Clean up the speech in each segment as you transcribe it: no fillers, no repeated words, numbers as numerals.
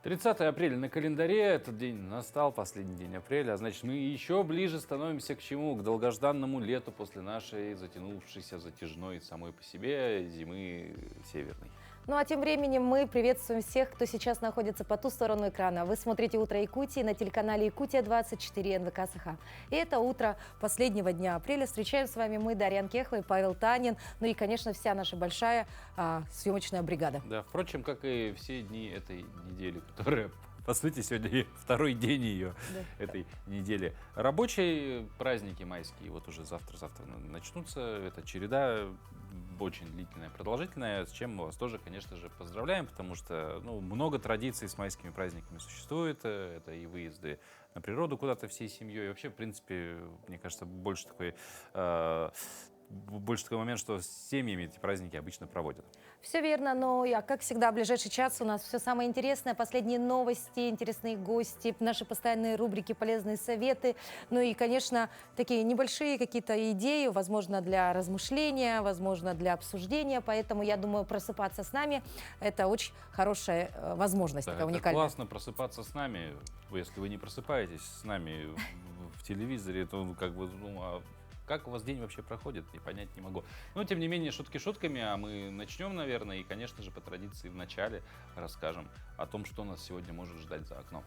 30 апреля на календаре, этот день настал, последний день апреля, а значит мы еще ближе становимся к чему? К долгожданному лету после нашей затянувшейся, затяжной самой по себе зимы северной. Ну а тем временем мы приветствуем всех, кто сейчас находится по ту сторону экрана. Вы смотрите «Утро Якутии» на телеканале «Якутия-24» НВК СХ. И это утро последнего дня апреля. Встречаем с вами мы, Дарья Анкехова и Павел Танин. Ну и, конечно, вся наша большая съемочная бригада. Да, впрочем, как и все дни этой недели, которая, по сути, сегодня второй день ее, этой недели. Рабочие праздники майские, вот уже завтра начнутся. Это череда очень длительная, продолжительная, с чем мы вас тоже, конечно же, поздравляем, потому что много традиций с майскими праздниками существует. Это и выезды на природу куда-то всей семьей. И вообще, в принципе, мне кажется, больше такой момент, что с семьями эти праздники обычно проводят. Все верно, но как всегда, в ближайший час у нас все самое интересное, последние новости, интересные гости, наши постоянные рубрики, полезные советы, ну и, конечно, такие небольшие какие-то идеи, возможно, для размышления, возможно, для обсуждения, поэтому, я думаю, просыпаться с нами – это очень хорошая возможность, такая уникальная. Классно просыпаться с нами, если вы не просыпаетесь с нами в телевизоре, то как у вас день вообще проходит, и понять не могу. Но, тем не менее, шутки шутками, а мы начнем, наверное, и, конечно же, по традиции в начале расскажем о том, что нас сегодня может ждать за окном.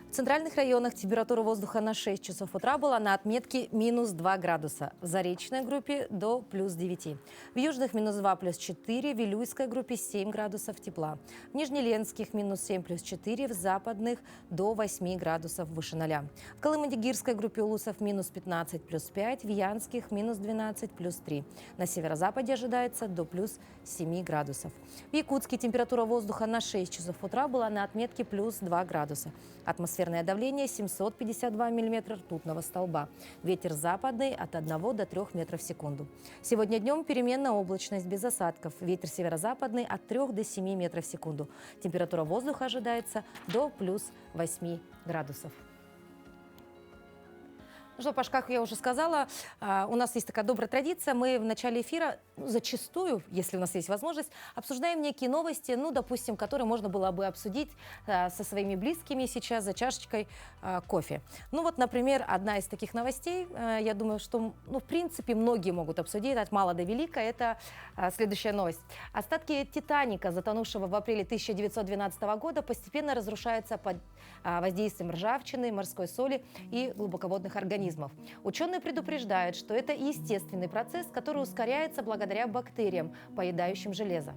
В центральных районах температура воздуха на 6 часов утра была на отметке -2 градуса. В Заречной группе до +9. В южных -2 +4, в Вилюйской группе 7 градусов тепла. В Нижнеленских -7 +4, в западных до 8 градусов выше 0. В Колыму-Дигирской группе улусов -15 +5, в Янских -12 +3. На северо-западе ожидается до +7 градусов. В Якутске температура воздуха на 6 часов утра была на отметке +2 градуса. Атмосферное давление 752 мм ртутного столба. Ветер западный от 1 до 3 метров в секунду. Сегодня днем переменная облачность без осадков. Ветер северо-западный от 3 до 7 метров в секунду. Температура воздуха ожидается до +8 градусов. Ну что, Паш, как я уже сказала, у нас есть такая добрая традиция. Мы в начале эфира зачастую, если у нас есть возможность, обсуждаем некие новости, допустим, которые можно было бы обсудить со своими близкими сейчас за чашечкой кофе. Например, одна из таких новостей, я думаю, что, в принципе, многие могут обсудить, от мала до велика, это следующая новость. Остатки «Титаника», затонувшего в апреле 1912 года, постепенно разрушаются под воздействием ржавчины, морской соли и глубоководных организмов. Ученые предупреждают, что это естественный процесс, который ускоряется благодаря бактериям, поедающим железо.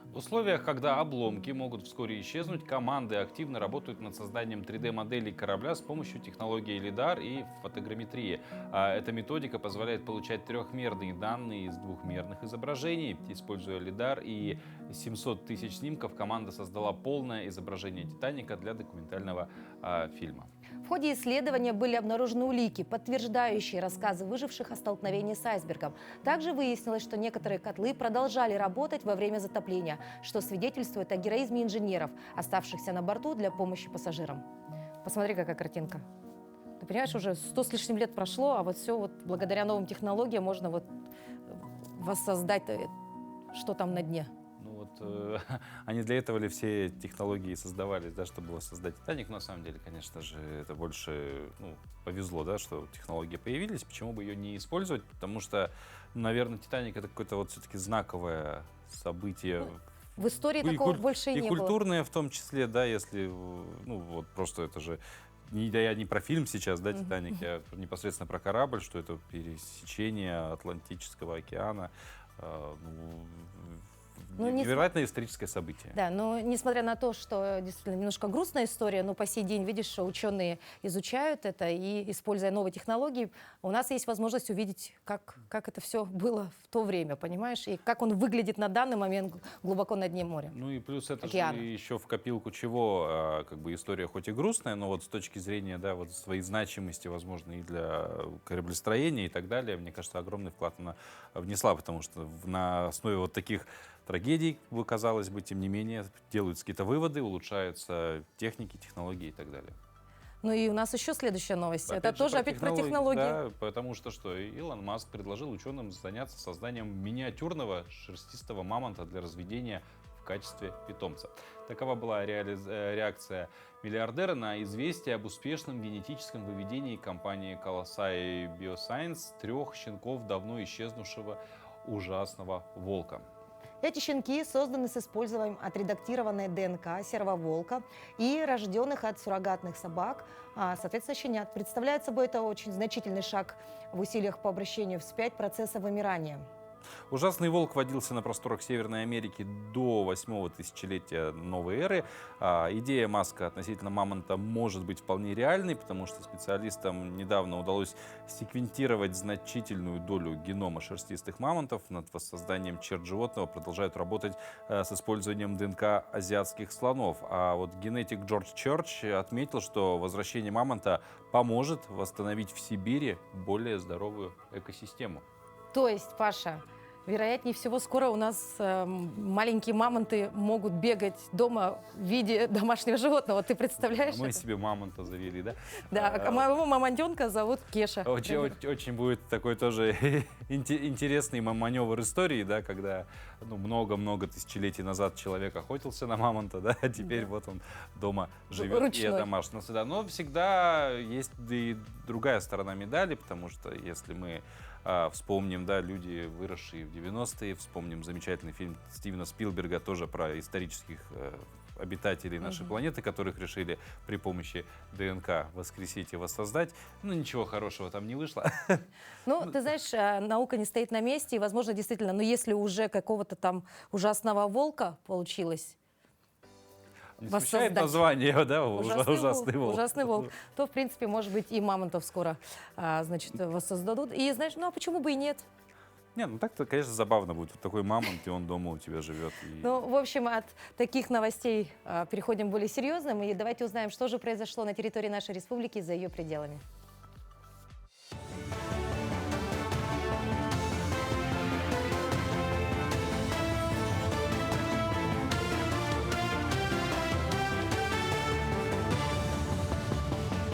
В условиях, когда обломки могут вскоре исчезнуть, команды активно работают над созданием 3D-моделей корабля с помощью технологии лидар и фотограмметрии. Эта методика позволяет получать трехмерные данные из двухмерных изображений. Используя лидар и 700 тысяч снимков, команда создала полное изображение «Титаника» для документального фильма. В ходе исследования были обнаружены улики, подтверждающие рассказы выживших о столкновении с айсбергом. Также выяснилось, что некоторые котлы продолжали работать во время затопления, что свидетельствует о героизме инженеров, оставшихся на борту для помощи пассажирам. Посмотри, какая картинка. Ты понимаешь, уже 100 с лишним лет прошло, а все благодаря новым технологиям можно воссоздать, что там на дне. Они для этого ли все технологии создавались, чтобы создать «Титаник». Но на самом деле, конечно же, это больше повезло, что технологии появились. Почему бы ее не использовать? Потому что, наверное, «Титаник» — это какое-то все-таки знаковое событие. В истории такого больше и не было. И культурное в том числе, если, просто это же... Я не про фильм сейчас, «Титаник», я непосредственно про корабль, что это пересечение Атлантического океана. Невероятное историческое событие. Да, но несмотря на то, что действительно немножко грустная история, но по сей день, видишь, что ученые изучают это и, используя новые технологии, у нас есть возможность увидеть, как это все было в то время, понимаешь, и как он выглядит на данный момент глубоко на дне моря. И плюс это же еще в копилку чего, история хоть и грустная, но с точки зрения, своей значимости, возможно, и для кораблестроения и так далее, мне кажется, огромный вклад она внесла, потому что на основе таких трагедий, казалось бы, тем не менее, делаются какие-то выводы, улучшаются техники, технологии и так далее. И у нас еще следующая новость. Это тоже опять про технологии. Да, потому что Илон Маск предложил ученым заняться созданием миниатюрного шерстистого мамонта для разведения в в качестве питомца. Такова была реакция миллиардера на известие об успешном генетическом выведении компании Colossae Bioscience 3 щенков давно исчезнувшего ужасного волка. Эти щенки созданы с использованием отредактированной ДНК серого волка и рожденных от суррогатных собак, соответственно, щенят. Представляет собой это очень значительный шаг в усилиях по обращению вспять процесса вымирания. Ужасный волк водился на просторах Северной Америки до 8-го тысячелетия новой эры. Идея Маска относительно мамонта может быть вполне реальной, потому что специалистам недавно удалось секвентировать значительную долю генома шерстистых мамонтов. Над воссозданием черт животного продолжают работать с использованием ДНК азиатских слонов. А вот генетик Джордж Черч отметил, что возвращение мамонта поможет восстановить в Сибири более здоровую экосистему. То есть, Паша, вероятнее всего, скоро у нас маленькие мамонты могут бегать дома в виде домашнего животного. Ты представляешь? Мы себе мамонта завели, да? Да, моего мамонтенка зовут Кеша. Очень будет такой тоже интересный маневр истории, да, когда много-много тысячелетий назад человек охотился на мамонта, да, а теперь вот он дома живет ручной. И домашний. Да. Но всегда есть и другая сторона медали, потому что если мы вспомним, да, люди, выросшие в 90-е, вспомним замечательный фильм Стивена Спилберга тоже про исторических обитателей нашей планеты, которых решили при помощи ДНК воскресить и воссоздать. Ну, ничего хорошего там не вышло. Ну, ты знаешь, наука не стоит на месте, и, возможно, действительно, но если уже какого-то там ужасного волка получилось, Не смущает название, да, ужасный волк. Ужасный волк. То, в принципе, может быть, и мамонтов скоро, значит, воссоздадут. И, знаешь, ну а почему бы и нет? Не, ну так-то, конечно, забавно будет. Вот такой мамонт, и он дома у тебя живет. Ну, в общем, от таких новостей переходим к более серьезным. И давайте узнаем, что же произошло на территории нашей республики и за ее пределами.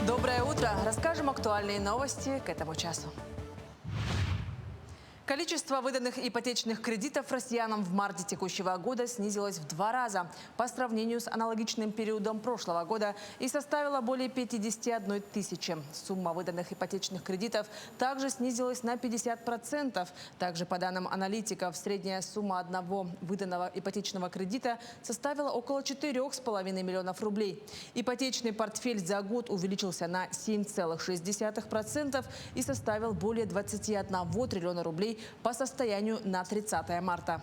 Доброе утро! Расскажем актуальные новости к этому часу. Количество выданных ипотечных кредитов россиянам в марте текущего года снизилось в 2 раза по сравнению с аналогичным периодом прошлого года и составило более 51 тысячи. Сумма выданных ипотечных кредитов также снизилась на 50%. Также, по данным аналитиков, средняя сумма одного выданного ипотечного кредита составила около 4,5 миллионов рублей. Ипотечный портфель за год увеличился на 7,6% и составил более 21 триллиона рублей по состоянию на 30 марта.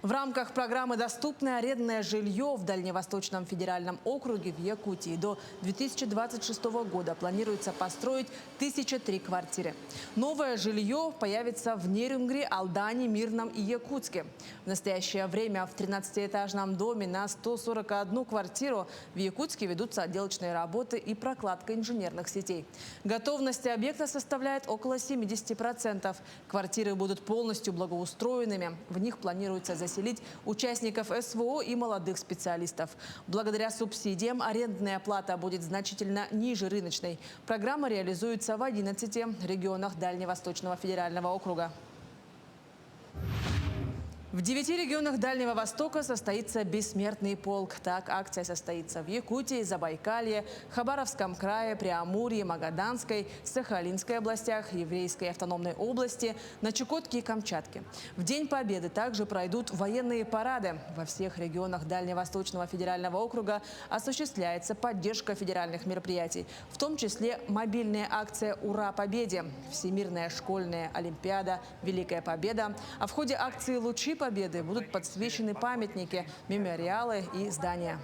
В рамках программы «Доступное арендное жилье» в Дальневосточном федеральном округе в Якутии до 2026 года планируется построить 1003 квартиры. Новое жилье появится в Нерюнгри, Алдане, Мирном и Якутске. В настоящее время в 13-этажном доме на 141 квартиру в Якутске ведутся отделочные работы и прокладка инженерных сетей. Готовность объекта составляет около 70%. Квартиры будут полностью благоустроенными. В них планируется заселить участников СВО и молодых специалистов. Благодаря субсидиям арендная плата будет значительно ниже рыночной. Программа реализуется в 11 регионах Дальневосточного федерального округа. В 9 регионах Дальнего Востока состоится «Бессмертный полк». Так, акция состоится в Якутии, Забайкалье, Хабаровском крае, Преамурье, Магаданской, Сахалинской областях, Еврейской автономной области, на Чукотке и Камчатке. В День Победы также пройдут военные парады. Во всех регионах Дальневосточного федерального округа осуществляется поддержка федеральных мероприятий, в том числе мобильная акция «Ура Победе», Всемирная школьная олимпиада «Великая Победа». А в ходе акции «Лучи Победы» будут подсвечены памятники, мемориалы и здания.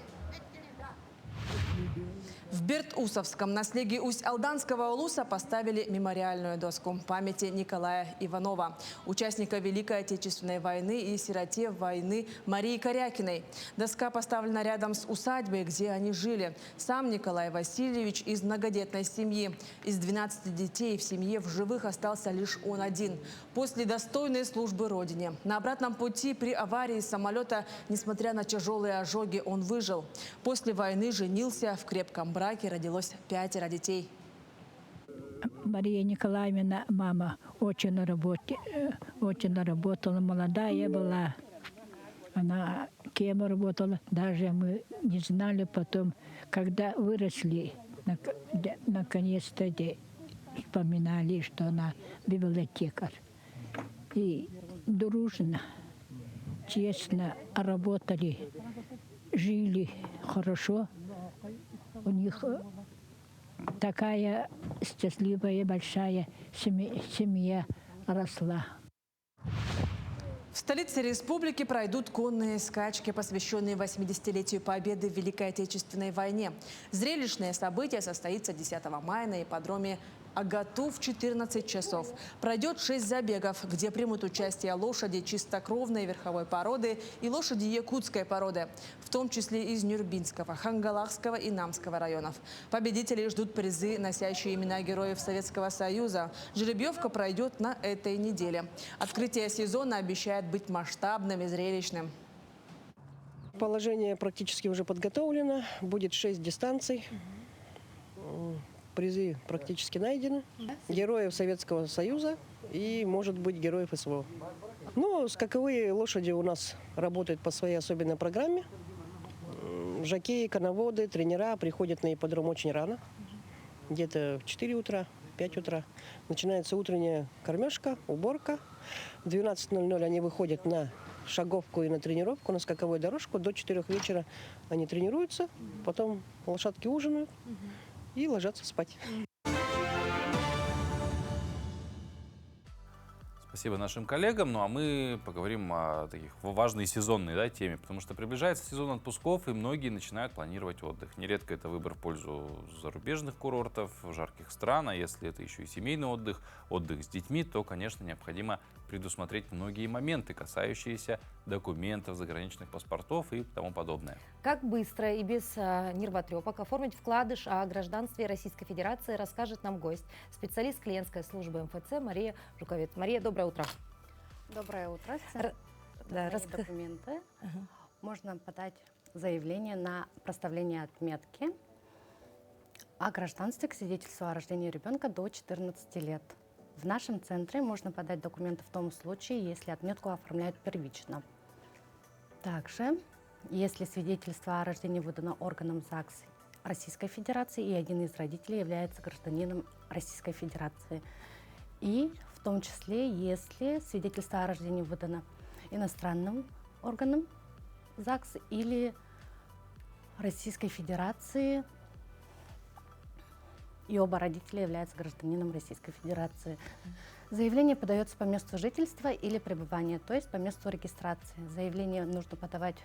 В Бертусовском на слеге Усть-Алданского улуса поставили мемориальную доску памяти Николая Иванова, участника Великой Отечественной войны и сироте войны Марии Корякиной. Доска поставлена рядом с усадьбой, где они жили. Сам Николай Васильевич из многодетной семьи. Из 12 детей в семье в живых остался лишь он один. После достойной службы Родине. На обратном пути при аварии самолета, несмотря на тяжелые ожоги, он выжил. После войны женился, в крепком браке родилось 5 детей. Мария Николаевна, мама, очень очень работала, молодая была. Она кем работала, даже мы не знали потом, когда выросли, наконец-то вспоминали, что она библиотекарь. И дружно, честно работали, жили хорошо. У них такая счастливая большая семья росла. В столице республики пройдут конные скачки, посвященные 80-летию Победы в Великой Отечественной войне. Зрелищное событие состоится 10 мая на ипподроме Агату в 14 часов. Пройдет 6 забегов, где примут участие лошади чистокровной верховой породы и лошади якутской породы, в том числе из Нюрбинского, Хангалахского и Намского районов. Победителей ждут призы, носящие имена героев Советского Союза. Жеребьевка пройдет на этой неделе. Открытие сезона обещает быть масштабным и зрелищным. Положение практически уже подготовлено. Будет 6 дистанций. Призы практически найдены. Героев Советского Союза и, может быть, героев СВО. Ну, скаковые лошади у нас работают по своей особенной программе. Жокеи, коноводы, тренера приходят на ипподром очень рано. Где-то в 4 утра, 5 утра. Начинается утренняя кормежка, уборка. В 12:00 они выходят на шаговку и на тренировку, на скаковую дорожку. До 4 вечера они тренируются. Потом лошадки ужинают и ложатся спать. Спасибо нашим коллегам. Ну а мы поговорим о таких важной сезонной теме, потому что приближается сезон отпусков, и многие начинают планировать отдых. Нередко это выбор в пользу зарубежных курортов, жарких стран, а если это еще и семейный отдых, отдых с детьми, то, конечно, необходимо предусмотреть многие моменты, касающиеся документов, заграничных паспортов и тому подобное. Как быстро и без нервотрепок оформить вкладыш о гражданстве Российской Федерации, расскажет нам гость, специалист клиентской службы МФЦ Мария Жуковец. Мария, доброе утро. Доброе утро. Да, Документы. Можно подать заявление на проставление отметки о гражданстве к свидетельству о рождении ребенка до 14 лет. В нашем центре можно подать документы в том случае, если отметку оформляют первично. Также, если свидетельство о рождении выдано органом ЗАГС Российской Федерации и один из родителей является гражданином Российской Федерации. И в том числе, если свидетельство о рождении выдано иностранным органом ЗАГС или Российской Федерации, и оба родителя являются гражданином Российской Федерации. Заявление подается по месту жительства или пребывания, то есть по месту регистрации. Заявление нужно подавать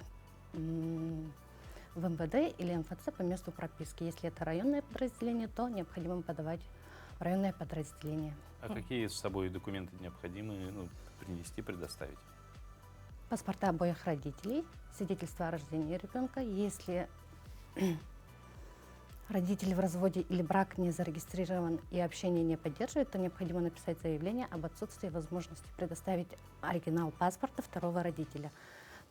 в МВД или МФЦ по месту прописки. Если это районное подразделение, то необходимо подавать в районное подразделение. А какие с собой документы необходимы принести, предоставить? Паспорта обоих родителей, свидетельство о рождении ребенка. Если родитель в разводе или брак не зарегистрирован и общение не поддерживает, то необходимо написать заявление об отсутствии возможности предоставить оригинал паспорта второго родителя.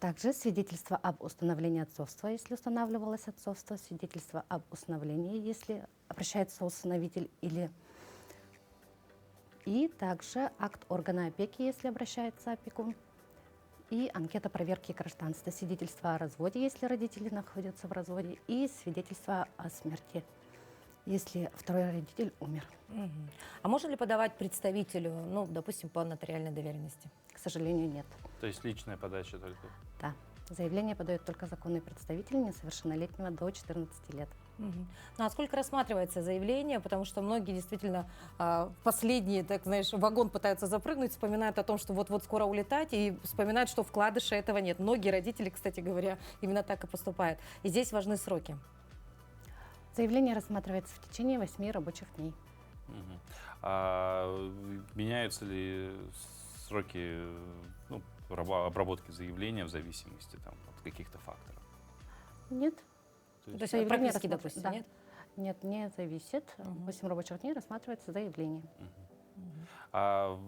Также свидетельство об установлении отцовства, если устанавливалось отцовство, свидетельство об усыновлении, если обращается усыновитель и также акт органа опеки, если обращается опекун. И анкета проверки гражданства, свидетельство о разводе, если родители находятся в разводе, и свидетельство о смерти, если второй родитель умер. А можно ли подавать представителю, допустим, по нотариальной доверенности? К сожалению, нет. То есть личная подача только? Да. Заявление подает только законный представитель несовершеннолетнего до 14 лет. Ну а сколько рассматривается заявление? Потому что многие действительно последний, вагон пытаются запрыгнуть, вспоминают о том, что вот-вот скоро улетать, и вспоминают, что вкладыша этого нет. Многие родители, кстати говоря, именно так и поступают. И здесь важны сроки. Заявление рассматривается в течение 8 рабочих дней. А меняются ли сроки обработки заявления в зависимости от каких-то факторов? Нет. То есть от прописки, допустим, да. нет? Нет, не зависит. 8 рабочих дней рассматривается заявление. А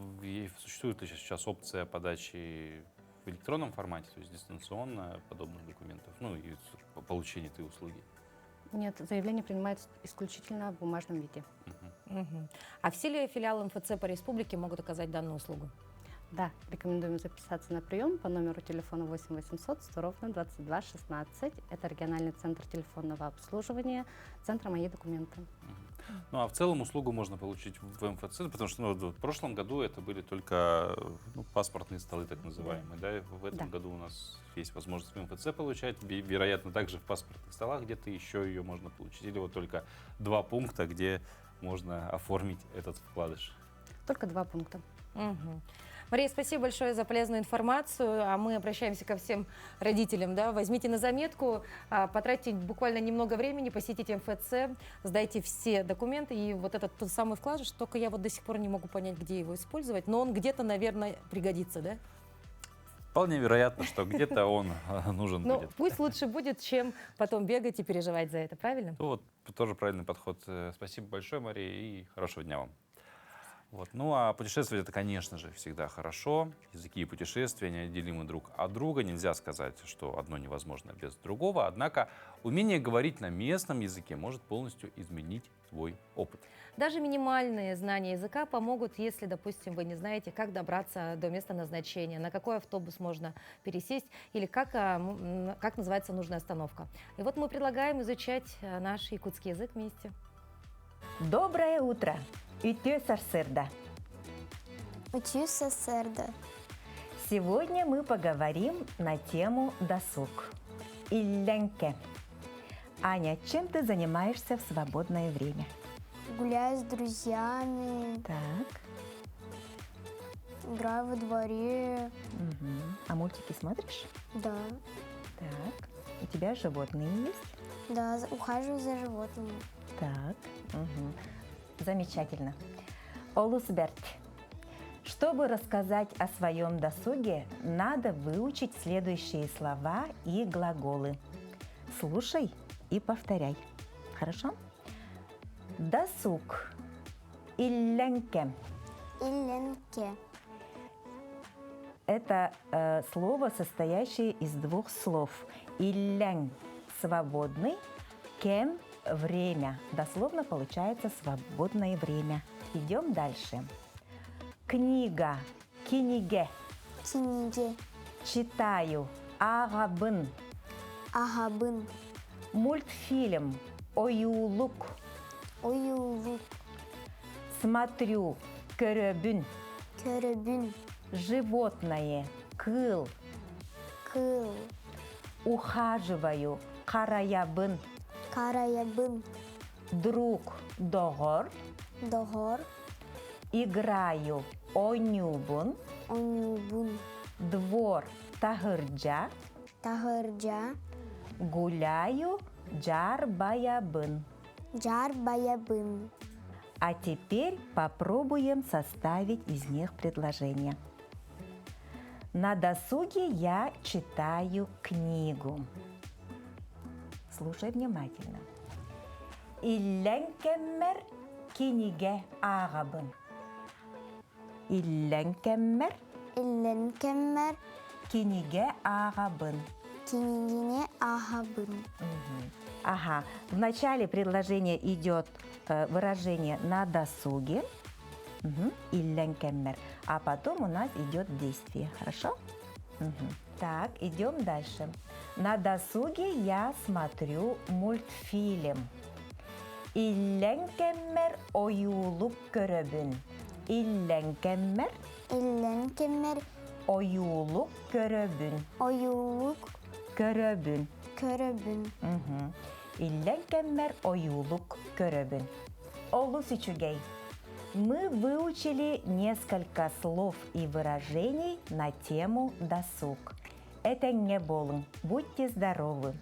существует ли сейчас опция подачи в электронном формате, то есть дистанционно подобных документов, и получения этой услуги? Нет, заявление принимается исключительно в бумажном виде. Мгм. А все ли филиалы МФЦ по республике могут оказать данную услугу? Да, рекомендуем записаться на прием по номеру телефона 8 800 100 ровно 22 16. Это региональный центр телефонного обслуживания, центра «Мои документы». Ну а в целом услугу можно получить в МФЦ, потому что в прошлом году это были только паспортные столы, так называемые. Да. В этом Да. году у нас есть возможность в МФЦ получать. Вероятно, также в паспортных столах где-то еще ее можно получить. Или вот только 2 пункта, где можно оформить этот вкладыш. Только 2 пункта. Мгм. Мария, спасибо большое за полезную информацию. А мы обращаемся ко всем родителям. Да? Возьмите на заметку, потратьте буквально немного времени, посетите МФЦ, сдайте все документы. И вот этот тот самый вкладыш, только я вот до сих пор не могу понять, где его использовать. Но он где-то, наверное, пригодится, да? Вполне вероятно, что где-то он нужен Ну, будет. пусть лучше будет, чем потом бегать и переживать за это, правильно? Ну, вот тоже правильный подход. Спасибо большое, Мария, и хорошего дня вам. Вот. Ну а путешествовать это, конечно же, всегда хорошо. Языки и путешествия неотделимы друг от друга. Нельзя сказать, что одно невозможно без другого. Однако умение говорить на местном языке может полностью изменить твой опыт. Даже минимальные знания языка помогут, если, допустим, вы не знаете, как добраться до места назначения, на какой автобус можно пересесть или как называется нужная остановка. И вот мы предлагаем изучать наш якутский язык вместе. Доброе утро! Ütü Сарсырда. Учусь Серда. Сегодня мы поговорим на тему досуг. Илленке. Аня, чем ты занимаешься в свободное время? Гуляю с друзьями, Так. играю во дворе. Мгм. А мультики смотришь? Да, Так. У тебя животные есть? да, ухаживаю за животными. Так. Мгм. Замечательно. Олусберт. Чтобы рассказать о своем досуге, надо выучить следующие слова и глаголы. Слушай и повторяй. Хорошо? Досуг. Илленке. Иленке. Это слово, состоящее из 2 слов. Иллен – свободный, кем – время. Дословно получается свободное время. Идем дальше. Книга, киниге. Киниге. Читаю, агабын. Агабын. Мультфильм, оюлук. Оюлук. Смотрю, көрөбүн. Köröbün. Животное, кыл. Kıl. Ухаживаю, караябын. Караябын. Друг, догор. Догор. Играю, ойнюбун. Онюбун. Двор, тахырджа. Tahırca. Гуляю, джарбаябын. Carbayabın. А теперь попробуем составить из них предложение. На досуге я читаю книгу. Слушай внимательно. Илленкеммер киниге агабын. Илленкеммер Illenkemer. киниге агабын. Kinigine ahabın. Ага, в начале предложения идет выражение «на досуге», «илленкеммер», а потом у нас идет действие, хорошо? Так, идем дальше. На досуге я смотрю мультфильм. «Илленкеммер оюлук көрөбүн». «Илленкеммер Illenkemer. оюлук көрөбүн». Oyuluk. Көрөбүн. Köröbün. Илленкеммер оюлук көрөбүн. Олус ичугей. Мы выучили несколько слов и выражений на тему досуг. Это не болын. Будьте здоровы.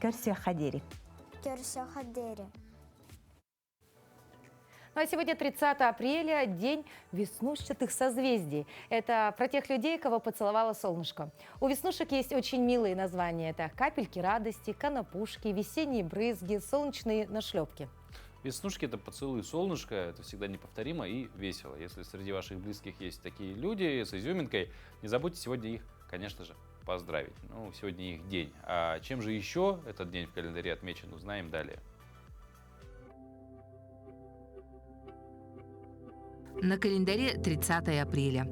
Көрсө хадери. Körсöhaderi. Ну а сегодня 30 апреля, день веснушчатых созвездий. Это про тех людей, кого поцеловало солнышко. У веснушек есть очень милые названия. Это капельки радости, конопушки, весенние брызги, солнечные нашлепки. Веснушки — это поцелуй солнышка, это всегда неповторимо и весело. Если среди ваших близких есть такие люди с изюминкой, не забудьте сегодня их, конечно же, поздравить. Ну, сегодня их день. А чем же еще этот день в календаре отмечен, узнаем далее. На календаре 30 апреля.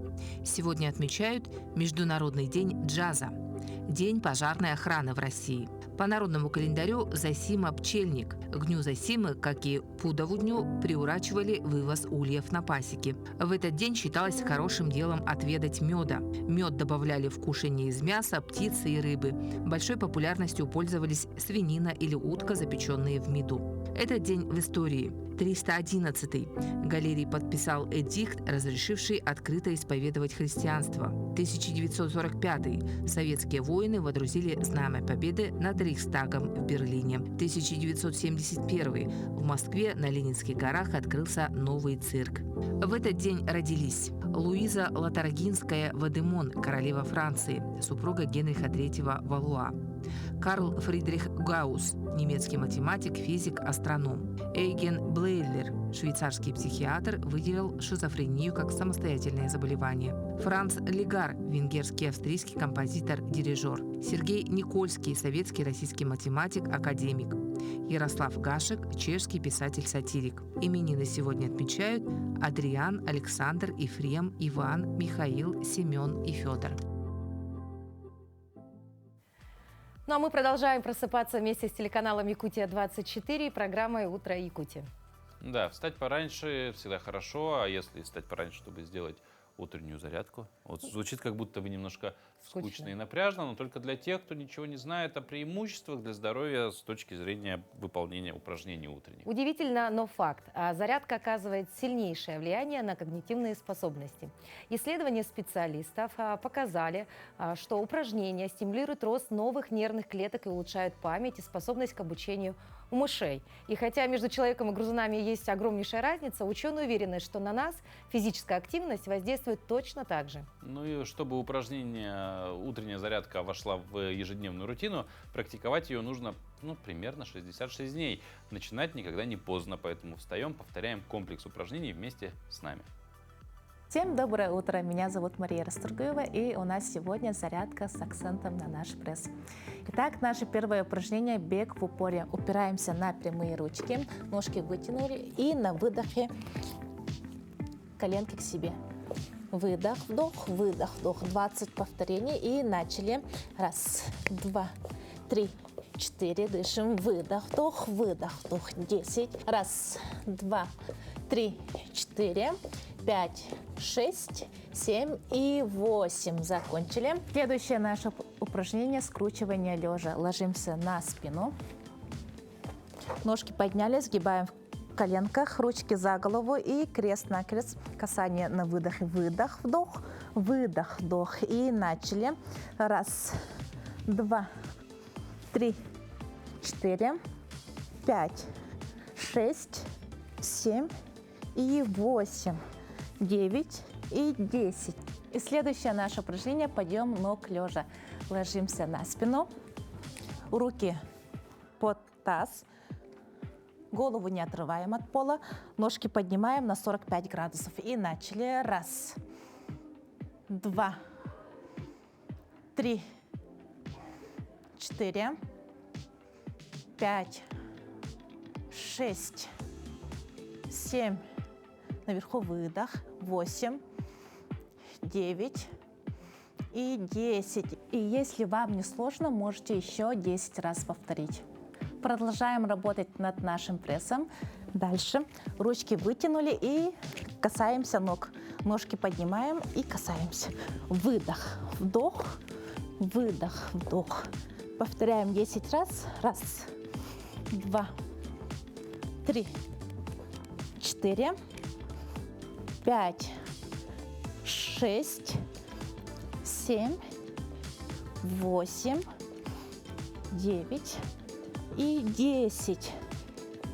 Сегодня отмечают Международный день джаза, День пожарной охраны в России. По народному календарю Зосима пчельник. К дню Зосимы, как и Пудову дню, приурачивали вывоз ульев на пасеки. В этот день считалось хорошим делом отведать меда. Мед добавляли в кушанье из мяса, птицы и рыбы. Большой популярностью пользовались свинина или утка, запеченные в меду. Этот день в истории. 311-й. Галерий подписал эдикт, разрешивший открыто исповедовать христианство. 1945-й. Советские воины водрузили знамя победы над Рейхстагом в Берлине. 1971-й. В Москве на Ленинских горах открылся новый цирк. В этот день родились Луиза Лотаргинская-Вадемон, королева Франции, супруга Генриха III Валуа. Карл Фридрих Гаусс, немецкий математик, физик, астроном. Эйген Блейлер, швейцарский психиатр, выделил шизофрению как самостоятельное заболевание. Франц Легар, венгерский и австрийский композитор, дирижер. Сергей Никольский, советский российский математик, академик. Ярослав Гашек, чешский писатель-сатирик. Именины сегодня отмечают Адриан, Александр, Ефрем, Иван, Михаил, Семен и Федор. Ну а мы продолжаем просыпаться вместе с телеканалом «Якутия-24» и программой «Утро Якутии». Да, встать пораньше всегда хорошо, а если встать пораньше, чтобы сделать утреннюю зарядку? Вот звучит, как будто бы немножко скучно и напряжно, но только для тех, кто ничего не знает о преимуществах для здоровья с точки зрения выполнения упражнений утренних. Удивительно, но факт. Зарядка оказывает сильнейшее влияние на когнитивные способности. Исследования специалистов показали, что упражнения стимулируют рост новых нервных клеток и улучшают память и способность к обучению у мышей. И хотя между человеком и грызунами есть огромнейшая разница, ученые уверены, что на нас физическая активность воздействует точно так же. Ну и чтобы упражнение, утренняя зарядка вошла в ежедневную рутину, практиковать ее нужно примерно 66 дней. Начинать никогда не поздно, поэтому встаем, повторяем комплекс упражнений вместе с нами. Всем доброе утро, меня зовут Мария Расторгуева, и у нас сегодня зарядка с акцентом на наш пресс. Итак, наше первое упражнение – бег в упоре. Упираемся на прямые ручки, ножки вытянули и на выдохе коленки к себе. Выдох, вдох, выдох, вдох. 20 повторений и начали. Раз, два, три, 4. Дышим. Выдох, вдох, выдох, вдох. 10. Раз, два, 3, 4, 5, 6, 7 и 8. Закончили. Следующее наше упражнение – скручивание лежа. Ложимся на спину. Ножки подняли, сгибаем в коленках, ручки за голову и крест-накрест. Касание на выдохе. Выдох, вдох, выдох, вдох. И начали. Раз, два, 3, 4, 5, 6, 7 и 8, 9 и 10. И следующее наше упражнение – подъем ног лежа. Ложимся на спину, руки под таз, голову не отрываем от пола, ножки поднимаем на 45 градусов. И начали. Раз, два, 3, 4, 5, 6, 7, наверху выдох, 8, 9 и 10. И если вам не сложно, можете еще 10 раз повторить. Продолжаем работать над нашим прессом. Дальше ручки вытянули и касаемся ног. Ножки поднимаем и касаемся. Выдох, вдох, выдох, вдох. Повторяем 10 раз. Раз, два, 3, 4, 5, 6, 7, 8, 9 и 10.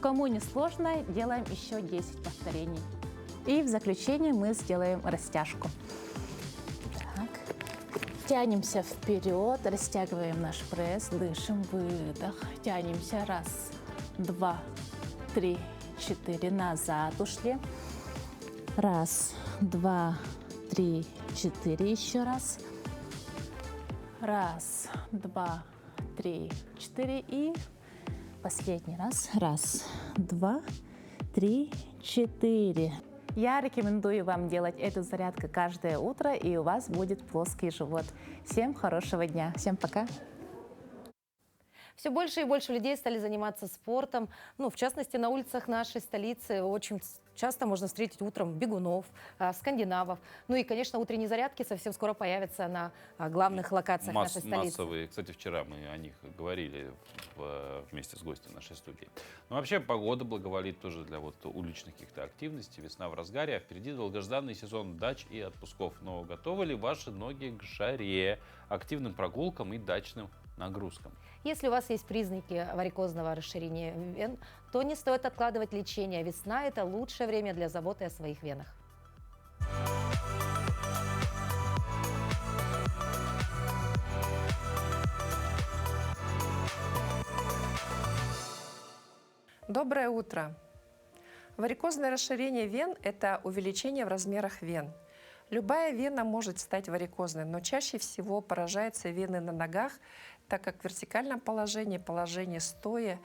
Кому не сложно, делаем еще 10 повторений. И в заключение мы сделаем растяжку. Так. Тянемся вперед, растягиваем наш пресс, дышим, выдох. Тянемся. Раз, два, 3, 4. Назад ушли. Раз, два, 3, 4. Еще раз. Раз, два, 3, 4. И последний раз. Раз, два, 3, 4. Я рекомендую вам делать эту зарядку каждое утро, и у вас будет плоский живот. Всем хорошего дня. Всем пока. Все больше и больше людей стали заниматься спортом. Ну, в частности, на улицах нашей столицы очень часто можно встретить утром бегунов, скандинавов. Ну и, конечно, утренние зарядки совсем скоро появятся на главных локациях нашей столицы. Массовые. Кстати, вчера мы о них говорили вместе с гостем нашей студии. Но вообще погода благоволит тоже для вот уличных каких-то активностей. Весна в разгаре, а впереди долгожданный сезон дач и отпусков. Но готовы ли ваши ноги к жаре, активным прогулкам и дачным нагрузкам? Если у вас есть признаки варикозного расширения вен, то не стоит откладывать лечение. Весна – это лучшее время для заботы о своих венах. Доброе утро! Варикозное расширение вен – это увеличение в размерах вен. Любая вена может стать варикозной, но чаще всего поражаются вены на ногах, так как в вертикальном положении, положении стоя,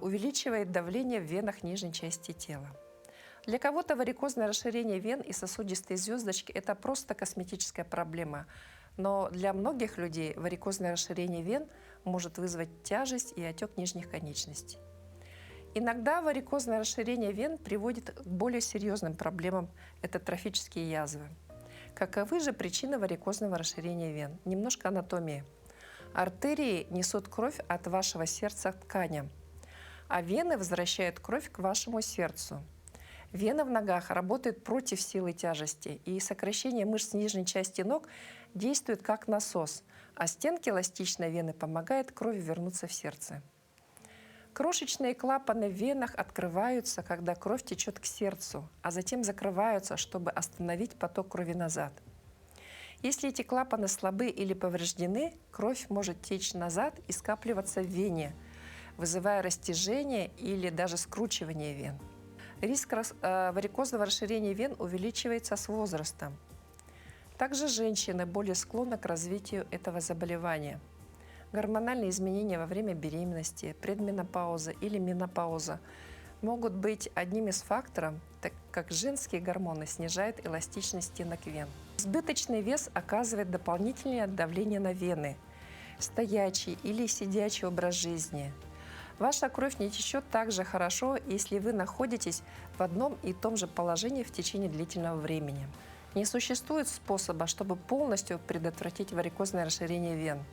увеличивает давление в венах нижней части тела. Для кого-то варикозное расширение вен и сосудистые звездочки – это просто косметическая проблема, но для многих людей варикозное расширение вен может вызвать тяжесть и отек нижних конечностей. Иногда варикозное расширение вен приводит к более серьезным проблемам – это трофические язвы. Каковы же причины варикозного расширения вен? Немножко анатомии. Артерии несут кровь от вашего сердца к тканям, а вены возвращают кровь к вашему сердцу. Вены в ногах работают против силы тяжести, и сокращение мышц нижней части ног действует как насос, а стенки эластичной вены помогают крови вернуться в сердце. Крошечные клапаны в венах открываются, когда кровь течет к сердцу, а затем закрываются, чтобы остановить поток крови назад. Если эти клапаны слабы или повреждены, кровь может течь назад и скапливаться в вене, вызывая растяжение или даже скручивание вен. Риск варикозного расширения вен увеличивается с возрастом. Также женщины более склонны к развитию этого заболевания. Гормональные изменения во время беременности, предменопауза или менопауза могут быть одним из факторов, так как женские гормоны снижают эластичность стенок вен. Избыточный вес оказывает дополнительное давление на вены, стоячий или сидячий образ жизни. Ваша кровь не течет так же хорошо, если вы находитесь в одном и том же положении в течение длительного времени. Не существует способа, чтобы полностью предотвратить варикозное расширение вен,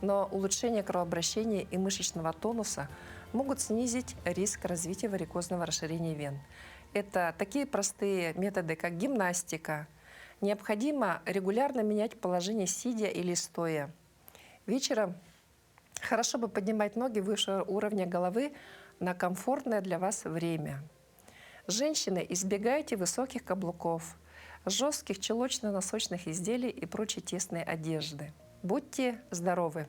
но улучшение кровообращения и мышечного тонуса могут снизить риск развития варикозного расширения вен. Это такие простые методы, как гимнастика. Необходимо регулярно менять положение сидя или стоя. Вечером хорошо бы поднимать ноги выше уровня головы на комфортное для вас время. Женщины, избегайте высоких каблуков, жестких чулочно-носочных изделий и прочей тесной одежды. Будьте здоровы!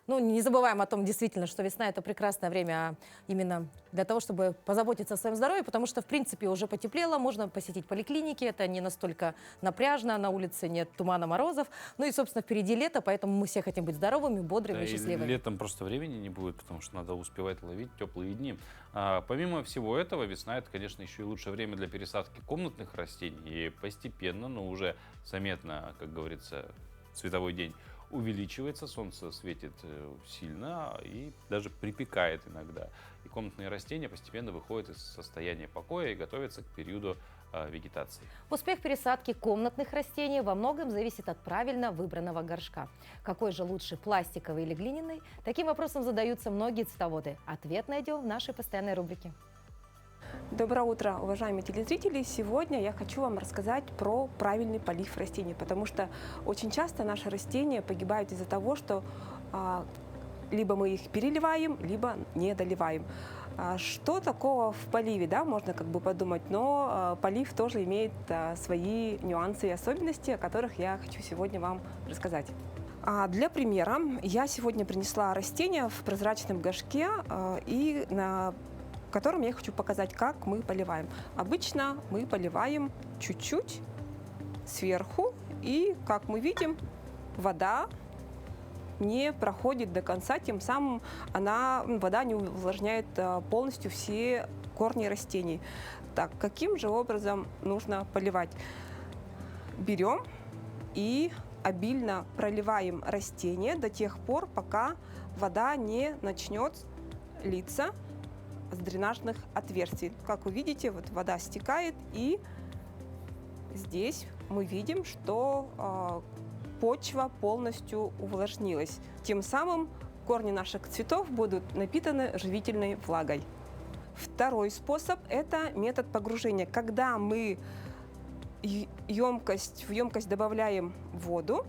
Ну, не забываем о том, действительно, что весна – это прекрасное время именно для того, чтобы позаботиться о своем здоровье, потому что, в принципе, уже потеплело, можно посетить поликлиники, это не настолько напряжно, на улице нет тумана, морозов. Ну и, собственно, впереди лето, поэтому мы все хотим быть здоровыми, бодрыми Да, и счастливыми. Летом просто времени не будет, потому что надо успевать ловить теплые дни. Помимо всего этого, весна – это, конечно, еще и лучшее время для пересадки комнатных растений. И постепенно, но уже заметно, как говорится, световой день увеличивается, солнце светит сильно и даже припекает иногда. И комнатные растения постепенно выходят из состояния покоя и готовятся к периоду вегетации. Успех пересадки комнатных растений во многом зависит от правильно выбранного горшка. Какой же лучше, пластиковый или глиняный? Таким вопросом задаются многие цветоводы. Ответ найдем в нашей постоянной рубрике. Доброе утро, уважаемые телезрители! Сегодня я хочу вам рассказать про правильный полив растений, потому что очень часто наши растения погибают из-за того, что либо мы их переливаем, либо не доливаем. Что такого в поливе, да, можно как бы подумать, но полив тоже имеет свои нюансы и особенности, о которых я хочу сегодня вам рассказать. Для примера я сегодня принесла растения в прозрачном горшке и на котором я хочу показать, как мы поливаем. Обычно мы поливаем чуть-чуть сверху, и, как мы видим, вода не проходит до конца, тем самым вода не увлажняет полностью все корни растений. Так, каким же образом нужно поливать? Берем и обильно проливаем растения до тех пор, пока вода не начнет литься с дренажных отверстий. Как вы видите, вот вода стекает, и здесь мы видим, что почва полностью увлажнилась. Тем самым корни наших цветов будут напитаны живительной влагой. Второй способ – это метод погружения. Когда мы в емкость добавляем воду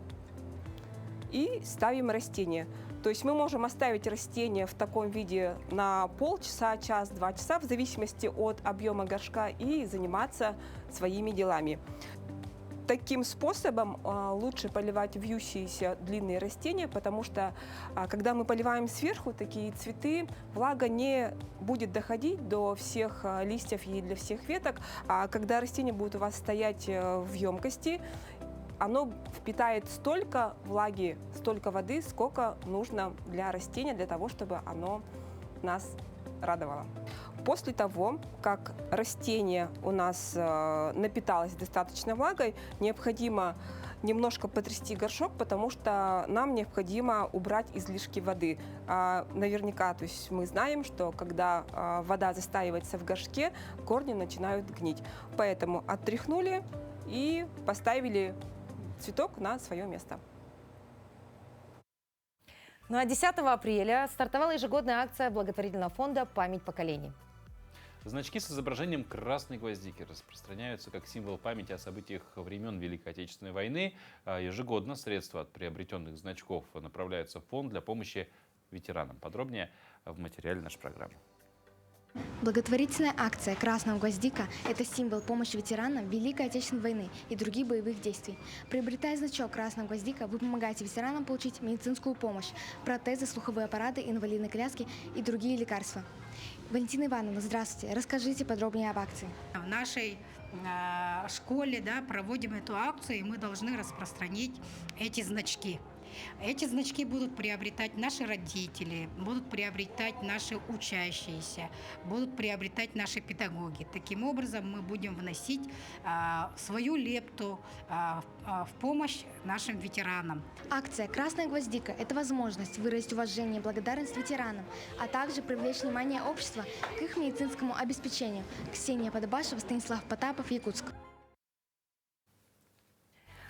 и ставим растение. То есть мы можем оставить растение в таком виде на полчаса, час, 2 часа, в зависимости от объема горшка, и заниматься своими делами. Таким способом лучше поливать вьющиеся длинные растения, потому что когда мы поливаем сверху такие цветы, влага не будет доходить до всех листьев и для всех веток. А когда растение будет у вас стоять в емкости, оно впитает столько влаги, столько воды, сколько нужно для растения, для того, чтобы оно нас радовало. После того, как растение у нас напиталось достаточно влагой, необходимо немножко потрясти горшок, потому что нам необходимо убрать излишки воды. Наверняка, то есть мы знаем, что когда вода застаивается в горшке, корни начинают гнить. Поэтому оттряхнули и поставили цветок на свое место. Ну а 10 апреля стартовала ежегодная акция благотворительного фонда «Память поколений». Значки с изображением красной гвоздики распространяются как символ памяти о событиях времен Великой Отечественной войны. Ежегодно средства от приобретенных значков направляются в фонд для помощи ветеранам. Подробнее в материале нашей программы. Благотворительная акция «Красная гвоздика» – это символ помощи ветеранам Великой Отечественной войны и других боевых действий. Приобретая значок «Красная гвоздика», вы помогаете ветеранам получить медицинскую помощь, протезы, слуховые аппараты, инвалидные коляски и другие лекарства. Валентина Ивановна, здравствуйте. Расскажите подробнее об акции. В нашей школе проводим эту акцию, и мы должны распространить эти значки. Эти значки будут приобретать наши родители, будут приобретать наши учащиеся, будут приобретать наши педагоги. Таким образом, мы будем вносить свою лепту в помощь нашим ветеранам. Акция «Красная гвоздика» – это возможность выразить уважение и благодарность ветеранам, а также привлечь внимание общества к их медицинскому обеспечению. Ксения Подобашева, Станислав Потапов, Якутск.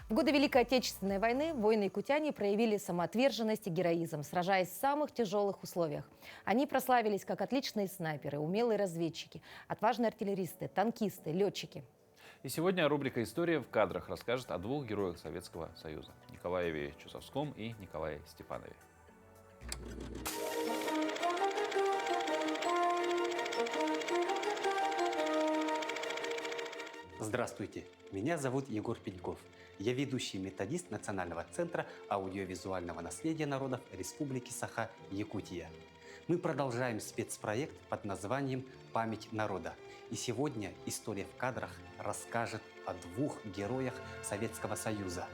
В годы Великой Отечественной войны воины-якутяне проявили самоотверженность и героизм, сражаясь в самых тяжелых условиях. Они прославились как отличные снайперы, умелые разведчики, отважные артиллеристы, танкисты, летчики. И сегодня рубрика «История в кадрах» расскажет о двух героях Советского Союза – Николае Чусовском и Николае Степанове. Здравствуйте, меня зовут Егор Пеньков. Я ведущий методист Национального центра аудиовизуального наследия народов Республики Саха-Якутия. Мы продолжаем спецпроект под названием «Память народа». И сегодня «История в кадрах» расскажет о двух героях Советского Союза.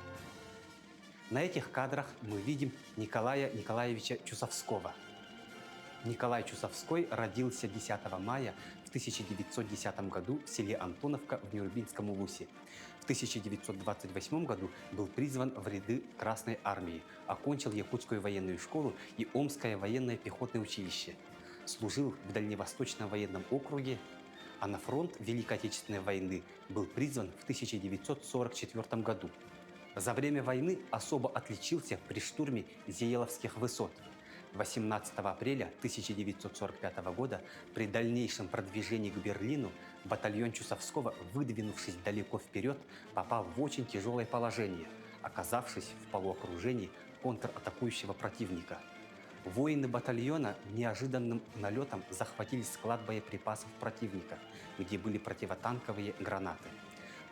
На этих кадрах мы видим Николая Николаевича Чусовского. Николай Чусовской родился 10 мая в 1910 году в селе Антоновка в Нюрнбергском улусе. В 1928 году был призван в ряды Красной армии, окончил Якутскую военную школу и Омское военное пехотное училище. Служил в Дальневосточном военном округе, а на фронт Великой Отечественной войны был призван в 1944 году. За время войны особо отличился при штурме Зиеловских высот. 18 апреля 1945 года при дальнейшем продвижении к Берлину батальон Чусовского, выдвинувшись далеко вперед, попал в очень тяжелое положение, оказавшись в полуокружении контратакующего противника. Воины батальона неожиданным налетом захватили склад боеприпасов противника, где были противотанковые гранаты.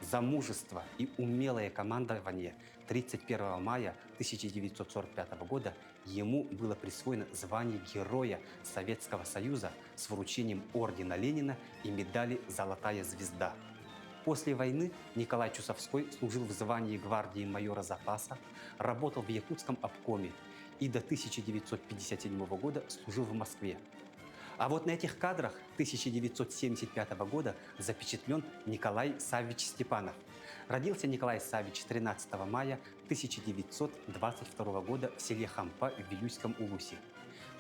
За мужество и умелое командование 31 мая 1945 года ему было присвоено звание Героя Советского Союза с вручением ордена Ленина и медали «Золотая звезда». После войны Николай Чусовской служил в звании гвардии майора запаса, работал в Якутском обкоме и до 1957 года служил в Москве. А вот на этих кадрах 1975 года запечатлен Николай Саввич Степанов. Родился Николай Саввич 13 мая 1922 года в селе Хампа в Вилюйском улусе.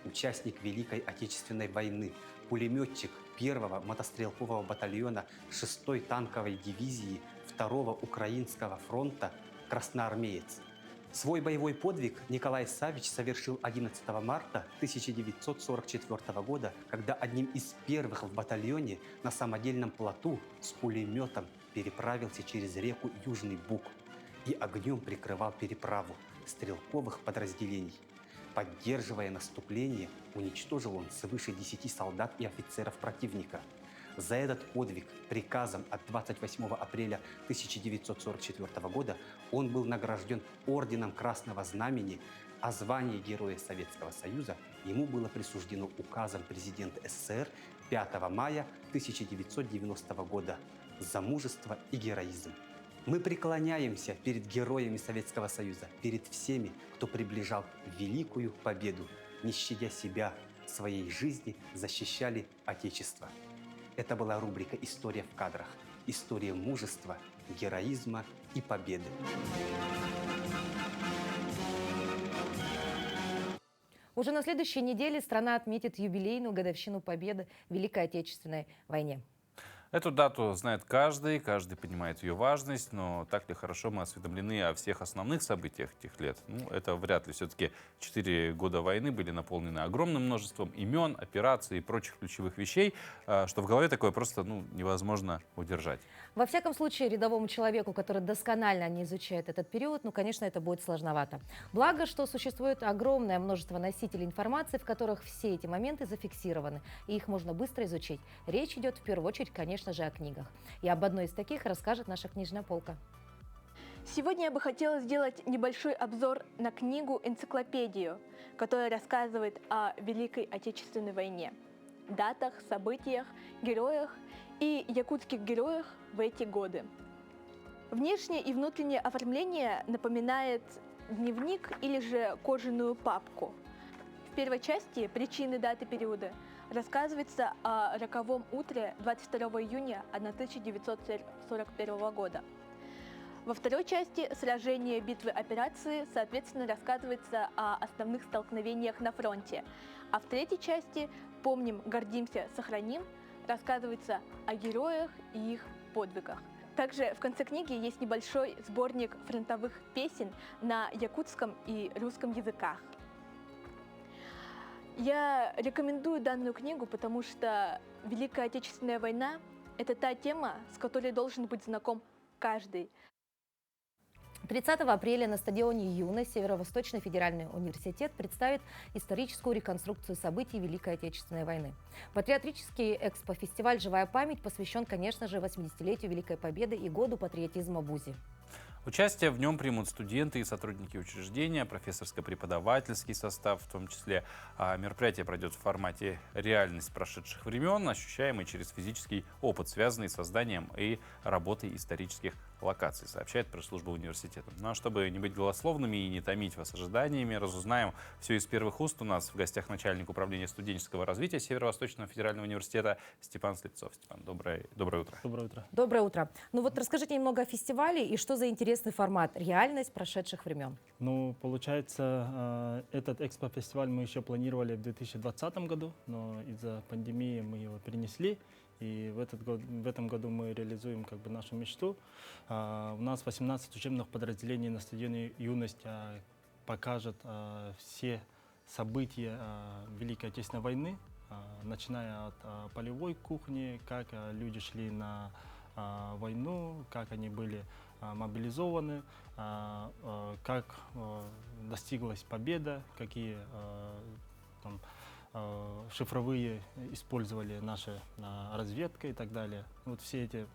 Участник Великой Отечественной войны, пулеметчик 1-го мотострелкового батальона 6-й танковой дивизии 2-го Украинского фронта, красноармеец. Свой боевой подвиг Николай Саввич совершил 11 марта 1944 года, когда одним из первых в батальоне на самодельном плоту с пулеметом переправился через реку Южный Буг и огнем прикрывал переправу стрелковых подразделений. Поддерживая наступление, уничтожил он свыше 10 солдат и офицеров противника. За этот подвиг приказом от 28 апреля 1944 года он был награжден орденом Красного Знамени, а звание Героя Советского Союза ему было присуждено указом президента СССР 5 мая 1990 года за мужество и героизм. Мы преклоняемся перед героями Советского Союза, перед всеми, кто приближал великую победу, не щадя себя, своей жизни защищали Отечество. Это была рубрика «История в кадрах». История мужества, героизма и победы. Уже на следующей неделе страна отметит юбилейную годовщину победы в Великой Отечественной войне. Эту дату знает каждый понимает ее важность, но так ли хорошо мы осведомлены о всех основных событиях этих лет? Ну, это вряд ли. Все-таки 4 года войны были наполнены огромным множеством имен, операций и прочих ключевых вещей, что в голове такое просто невозможно удержать. Во всяком случае, рядовому человеку, который досконально не изучает этот период, конечно, это будет сложновато. Благо, что существует огромное множество носителей информации, в которых все эти моменты зафиксированы, и их можно быстро изучить. Речь идет в первую очередь, конечно же, о книгах. И об одной из таких расскажет наша книжная полка. Сегодня я бы хотела сделать небольшой обзор на книгу-энциклопедию, которая рассказывает о Великой Отечественной войне, датах, событиях, героях и якутских героях в эти годы. Внешнее и внутреннее оформление напоминает дневник или же кожаную папку. В первой части «Причины, даты, периоды» рассказывается о роковом утре 22 июня 1941 года. Во второй части «Сражения, битвы, операции» соответственно рассказывается о основных столкновениях на фронте. А в третьей части «Помним, гордимся, сохраним» рассказывается о героях и их подвигах. Также в конце книги есть небольшой сборник фронтовых песен на якутском и русском языках. Я рекомендую данную книгу, потому что Великая Отечественная война – это та тема, с которой должен быть знаком каждый. 30 апреля на стадионе «Юность» Северо-Восточный федеральный университет представит историческую реконструкцию событий Великой Отечественной войны. Патриотический экспо-фестиваль «Живая память» посвящен, конечно же, 80-летию Великой Победы и году патриотизма БУЗи. Участие в нем примут студенты и сотрудники учреждения, профессорско-преподавательский состав в том числе. А мероприятие пройдет в формате «Реальность прошедших времен», ощущаемый через физический опыт, связанный с созданием и работой исторических локаций, сообщает пресс-служба университета. Ну а чтобы не быть голословными и не томить вас ожиданиями, разузнаем все из первых уст. У нас в гостях начальник управления студенческого развития Северо-Восточного федерального университета Степан Слепцов. Степан, доброе утро. Доброе утро. Доброе утро. Ну вот расскажите немного о фестивале и что за интересный формат «Реальность прошедших времен». Ну, получается, этот экспо-фестиваль мы еще планировали в 2020 году, но из-за пандемии мы его перенесли. И в этом году мы реализуем нашу мечту. У нас 18 учебных подразделений на стадионе «Юность» покажет все события Великой Отечественной войны, начиная от полевой кухни, как люди шли на войну, как они были мобилизованы, как достиглась победа, какие шифровые использовали наша разведка и так далее. Вот все эти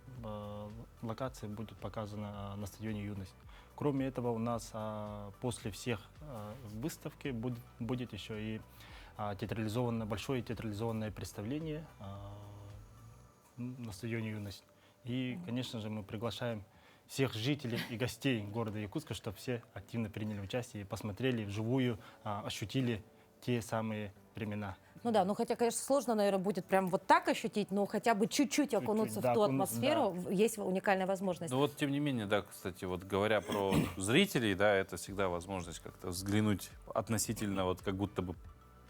локации будут показаны на стадионе «Юность». Кроме этого, у нас после всех выставки будет еще и большое театрализованное представление на стадионе «Юность». И, конечно же, мы приглашаем всех жителей и гостей города Якутска, чтобы все активно приняли участие и посмотрели вживую, ощутили те самые времена. Ну да, ну хотя, конечно, сложно, наверное, будет прям вот так ощутить, но хотя бы чуть-чуть окунуться в ту атмосферу, есть уникальная возможность. Ну вот, тем не менее, да, кстати, вот говоря про зрителей, да, это всегда возможность как-то взглянуть относительно вот как будто бы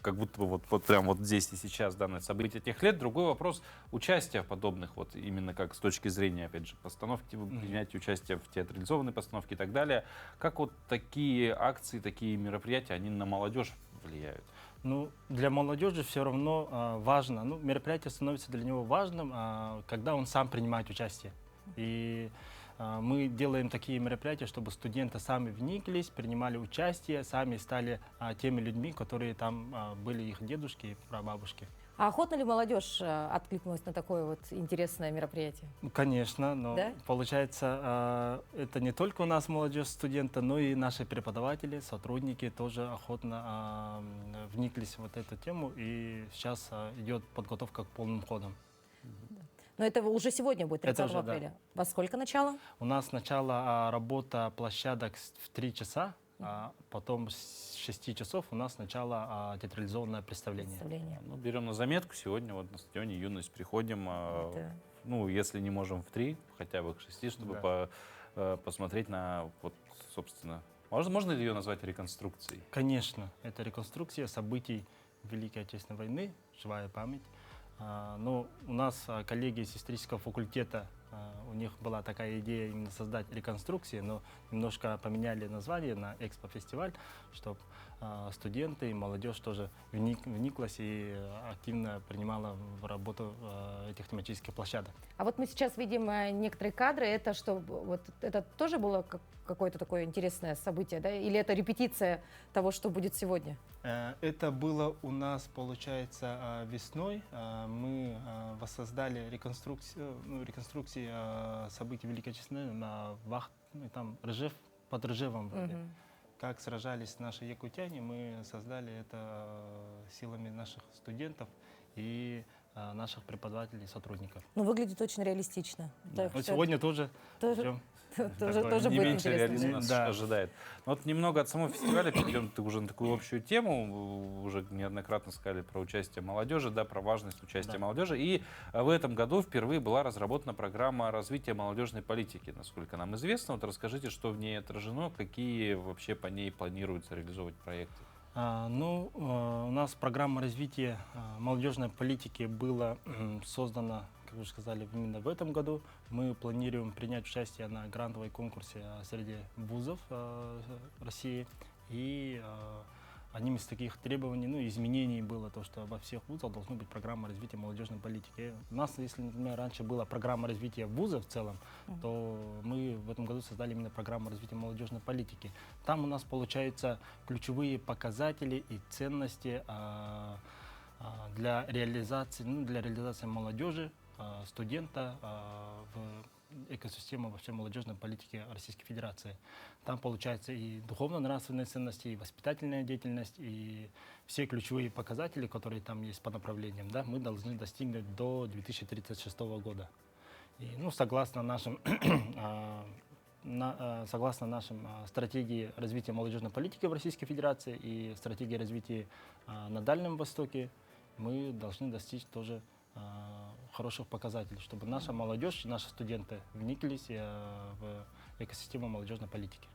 вот прям вот здесь и сейчас данное событие тех лет. Другой вопрос участия в подобных, вот именно как с точки зрения, опять же, постановки, принятия участия в театрализованной постановке и так далее. Как вот такие акции, такие мероприятия, они на молодежь влияют? Ну, для молодежи все равно важно, ну, мероприятие становится для него важным, когда он сам принимает участие. И мы делаем такие мероприятия, чтобы студенты сами вниклись, принимали участие, сами стали теми людьми, которые там были их дедушки и прабабушки. А охотно ли молодежь откликнулась на такое вот интересное мероприятие? Конечно, но да? Получается, это не только у нас молодежь, студенты, но и наши преподаватели, сотрудники тоже охотно вниклись в вот эту тему, и сейчас идет подготовка к полным ходам. Но это уже сегодня будет, 30 апреля. Да. Во сколько начало? У нас сначала работа площадок в 3 часа, потом с 6 часов у нас начало театрализованное представление. Ну, берем на заметку, сегодня вот на стадионе «Юность» приходим, ну, если не можем в 3, хотя бы к 6, чтобы посмотреть на, вот, собственно, можно ли ее назвать реконструкцией? Конечно, это реконструкция событий Великой Отечественной войны, живая память. Но у нас коллеги из исторического факультета, у них была такая идея именно создать реконструкции, но немножко поменяли название на экспо-фестиваль, чтобы студенты и молодежь тоже вниклась и активно принимала в работу этих тематических площадок. А вот мы сейчас видим некоторые кадры. Это что, вот это тоже было какое-то такое интересное событие, да? Или это репетиция того, что будет сегодня? Это было у нас, получается, весной. Мы воссоздали реконструкции событий Великой Отечественной на там Ржев, под Ржевом вроде. Как сражались наши якутяне, мы создали это силами наших студентов и наших преподавателей и сотрудников. Ну, выглядит очень реалистично. Да. Но сегодня тоже тоже не будет меньше реализм нас да. ожидает. Но вот немного от самого фестиваля перейдем уже на такую общую тему. Уже неоднократно сказали про участие молодежи, да, про важность участия молодежи. И в этом году впервые была разработана программа развития молодежной политики, насколько нам известно. Вот расскажите, что в ней отражено, какие вообще по ней планируется реализовывать проекты. У нас программа развития молодежной политики была создана, как вы сказали, именно в этом году. Мы планируем принять участие на грантовой конкурсе среди вузов России. И одним из таких требований, изменений было то, что во всех вузах должна быть программа развития молодежной политики. У нас, если, например, раньше была программа развития вузов в целом, то мы в этом году создали именно программу развития молодежной политики. Там у нас получаются ключевые показатели и ценности для реализации молодежи, студента в экосистему вообще молодежной политики Российской Федерации. Там получается и духовно-нравственные ценности, и воспитательная деятельность, и все ключевые показатели, которые там есть по направлениям, да, мы должны достигнуть до 2036 года. И, согласно нашим стратегии развития молодежной политики в Российской Федерации и стратегии развития на Дальнем Востоке, мы должны достичь тоже хороших показателей, чтобы наша молодежь, наши студенты вниклись в экосистему молодежной политики.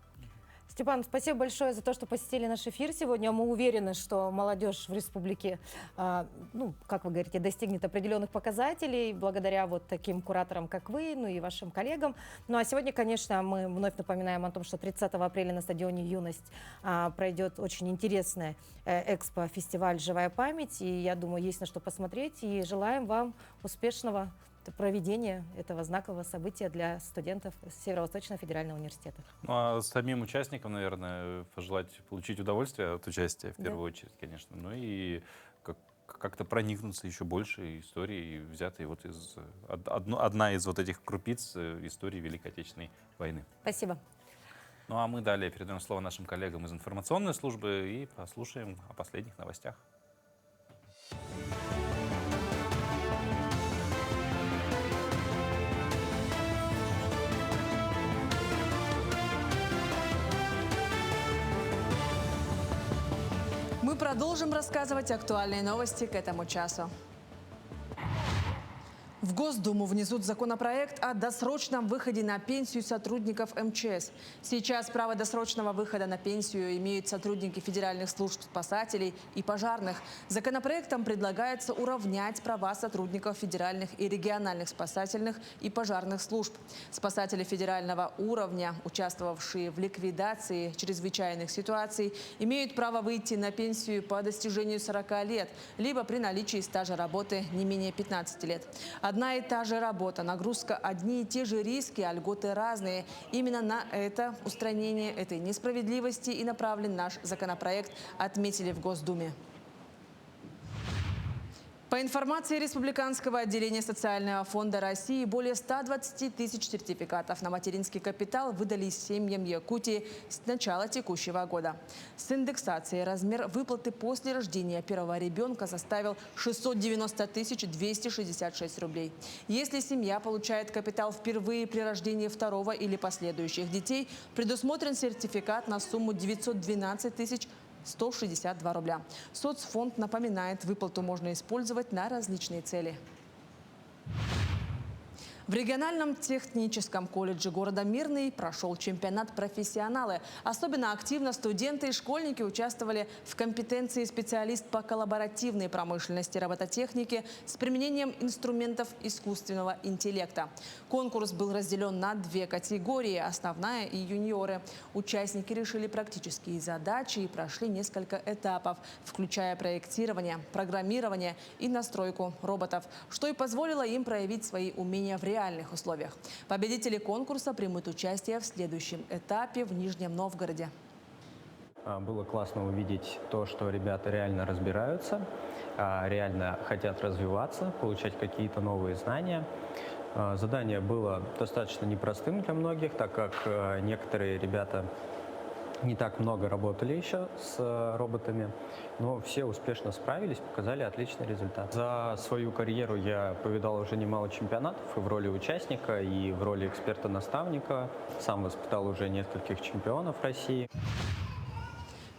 Степан, спасибо большое за то, что посетили наш эфир сегодня. Мы уверены, что молодежь в республике, как вы говорите, достигнет определенных показателей благодаря вот таким кураторам, как вы, и вашим коллегам. Ну а сегодня, конечно, мы вновь напоминаем о том, что 30 апреля на стадионе «Юность» пройдет очень интересный экспо-фестиваль «Живая память». И я думаю, есть на что посмотреть. И желаем вам успешного проведения этого знакового события для студентов Северо-Восточного федерального университета. Ну, а самим участникам, наверное, пожелать получить удовольствие от участия в первую очередь, конечно. Ну и как-то проникнуться еще больше историей, взятой вот из одна из вот этих крупиц истории Великой Отечественной войны. Спасибо. Ну а мы далее передаем слово нашим коллегам из информационной службы и послушаем о последних новостях. продолжим рассказывать актуальные новости к этому часу. В Госдуму внесут законопроект о досрочном выходе на пенсию сотрудников МЧС. Сейчас право досрочного выхода на пенсию имеют сотрудники федеральных служб спасателей и пожарных. Законопроектом предлагается уравнять права сотрудников федеральных и региональных спасательных и пожарных служб. Спасатели федерального уровня, участвовавшие в ликвидации чрезвычайных ситуаций, имеют право выйти на пенсию по достижению 40 лет, либо при наличии стажа работы не менее 15 лет. Одна и та же работа, нагрузка, одни и те же риски, а льготы разные. Именно на это устранение этой несправедливости и направлен наш законопроект, отметили в Госдуме. По информации Республиканского отделения Социального фонда России, более 120 тысяч сертификатов на материнский капитал выдали семьям Якутии с начала текущего года. С индексацией размер выплаты после рождения первого ребенка составил 690 266 рублей. Если семья получает капитал впервые при рождении второго или последующих детей, предусмотрен сертификат на сумму 912 162 рубля. Соцфонд напоминает, выплату можно использовать на различные цели. В региональном техническом колледже города Мирный прошел чемпионат «Профессионалы». Особенно активно студенты и школьники участвовали в компетенции специалист по коллаборативной промышленности робототехнике с применением инструментов искусственного интеллекта. Конкурс был разделен на две категории – основная и юниоры. Участники решили практические задачи и прошли несколько этапов, включая проектирование, программирование и настройку роботов, что и позволило им проявить свои умения в реальных условиях. Победители конкурса примут участие в следующем этапе в Нижнем Новгороде. Было классно увидеть то, что ребята реально разбираются, реально хотят развиваться, получать какие-то новые знания. Задание было достаточно непростым для многих, так как некоторые ребята не так много работали еще с роботами, но все успешно справились, показали отличный результат. За свою карьеру я повидал уже немало чемпионатов и в роли участника, и в роли эксперта-наставника. Сам воспитал уже нескольких чемпионов России.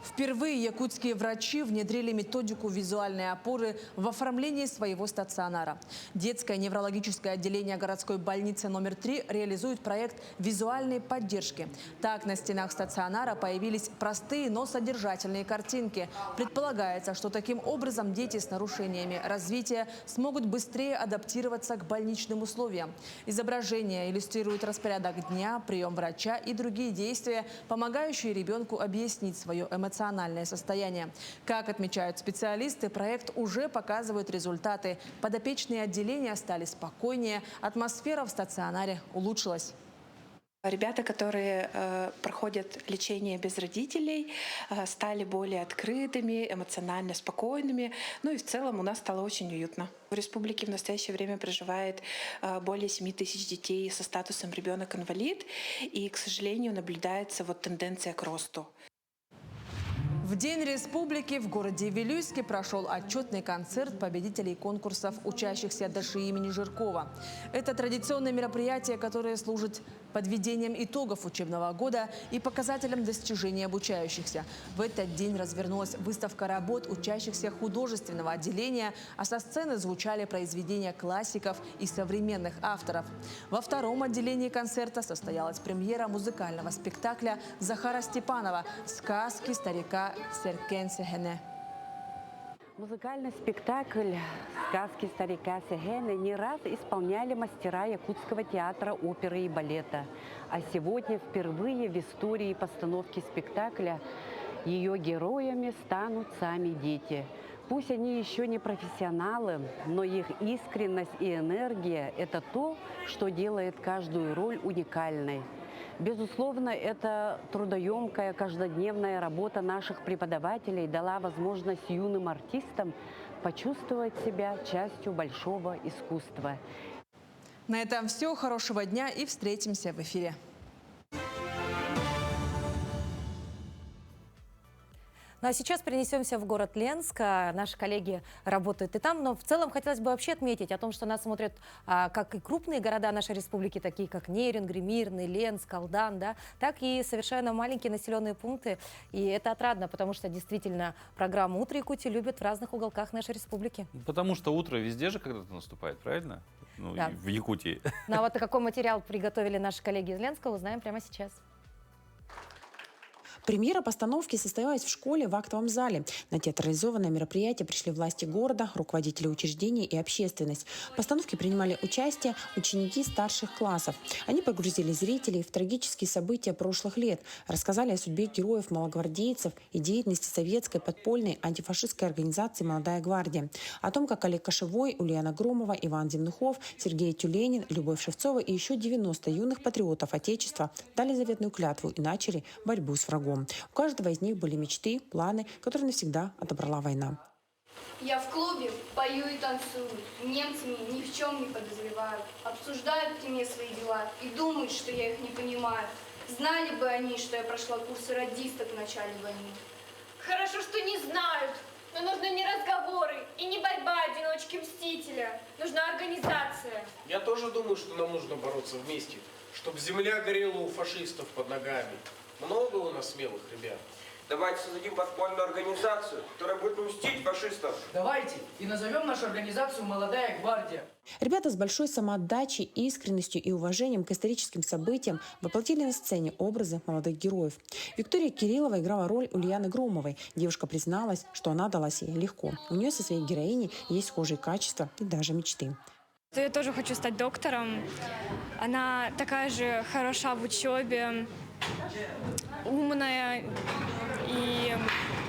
Впервые якутские врачи внедрили методику визуальной опоры в оформлении своего стационара. Детское неврологическое отделение городской больницы номер 3 реализует проект визуальной поддержки. Так, на стенах стационара появились простые, но содержательные картинки. Предполагается, что таким образом дети с нарушениями развития смогут быстрее адаптироваться к больничным условиям. Изображения иллюстрируют распорядок дня, прием врача и другие действия, помогающие ребенку объяснить свое эмоциональное состояние. Как отмечают специалисты, проект уже показывает результаты. Подопечные отделения стали спокойнее, атмосфера в стационаре улучшилась. Ребята, которые проходят лечение без родителей, стали более открытыми, эмоционально спокойными. Ну и в целом у нас стало очень уютно. В республике в настоящее время проживает более 7 тысяч детей со статусом ребенок-инвалид. И, к сожалению, наблюдается тенденция к росту. В День республики в городе Вилюйске прошел отчетный концерт победителей конкурсов, учащихся ДШИ имени Жиркова. Это традиционное мероприятие, которое служит подведением итогов учебного года и показателем достижений обучающихся. В этот день развернулась выставка работ учащихся художественного отделения, а со сцены звучали произведения классиков и современных авторов. Во втором отделении концерта состоялась премьера музыкального спектакля Захара Степанова «Сказки старика Серкен Сехене». Музыкальный спектакль «Сказки старика Сехене» не раз исполняли мастера Якутского театра оперы и балета. А сегодня впервые в истории постановки спектакля ее героями станут сами дети. Пусть они еще не профессионалы, но их искренность и энергия – это то, что делает каждую роль уникальной. Безусловно, эта трудоемкая каждодневная работа наших преподавателей дала возможность юным артистам почувствовать себя частью большого искусства. На этом все. Хорошего дня и встретимся в эфире. Ну а сейчас перенесемся в город Ленск. Наши коллеги работают и там, но в целом хотелось бы вообще отметить о том, что нас смотрят как и крупные города нашей республики, такие как Нерюнгри, Мирный, Ленск, Алдан, да, так и совершенно маленькие населенные пункты. И это отрадно, потому что действительно программу «Утро Якутии» любят в разных уголках нашей республики. Потому что утро везде же когда-то наступает, правильно? Ну, Да. и в Якутии. Ну а вот какой материал приготовили наши коллеги из Ленска, узнаем прямо сейчас. Премьера постановки состоялась в школе в актовом зале. На театрализованное мероприятие пришли власти города, руководители учреждений и общественность. В постановке принимали участие ученики старших классов. Они погрузили зрителей в трагические события прошлых лет, рассказали о судьбе героев-малогвардейцев и деятельности советской подпольной антифашистской организации «Молодая гвардия», о том, как Олег Кошевой, Ульяна Громова, Иван Земнухов, Сергей Тюленин, Любовь Шевцова и еще 90 юных патриотов Отечества дали заветную клятву и начали борьбу с врагом. У каждого из них были мечты, планы, которые навсегда отобрала война. Я в клубе пою и танцую, немцы меня ни в чем не подозревают, обсуждают при мне свои дела и думают, что я их не понимаю. Знали бы они, что я прошла курсы радисток в начале войны. Хорошо, что не знают, но нужны не разговоры и не борьба одиночки-мстителя. Нужна организация. Я тоже думаю, что нам нужно бороться вместе, чтобы земля горела у фашистов под ногами. Много у нас смелых ребят. Давайте создадим подпольную организацию, которая будет мстить фашистам. Давайте и назовем нашу организацию «Молодая гвардия». Ребята с большой самоотдачей, искренностью и уважением к историческим событиям воплотили на сцене образы молодых героев. Виктория Кириллова играла роль Ульяны Громовой. Девушка призналась, что она далась ей легко. У нее со своей героиней есть схожие качества и даже мечты. Я тоже хочу стать доктором. Она такая же хороша в учебе, умная, и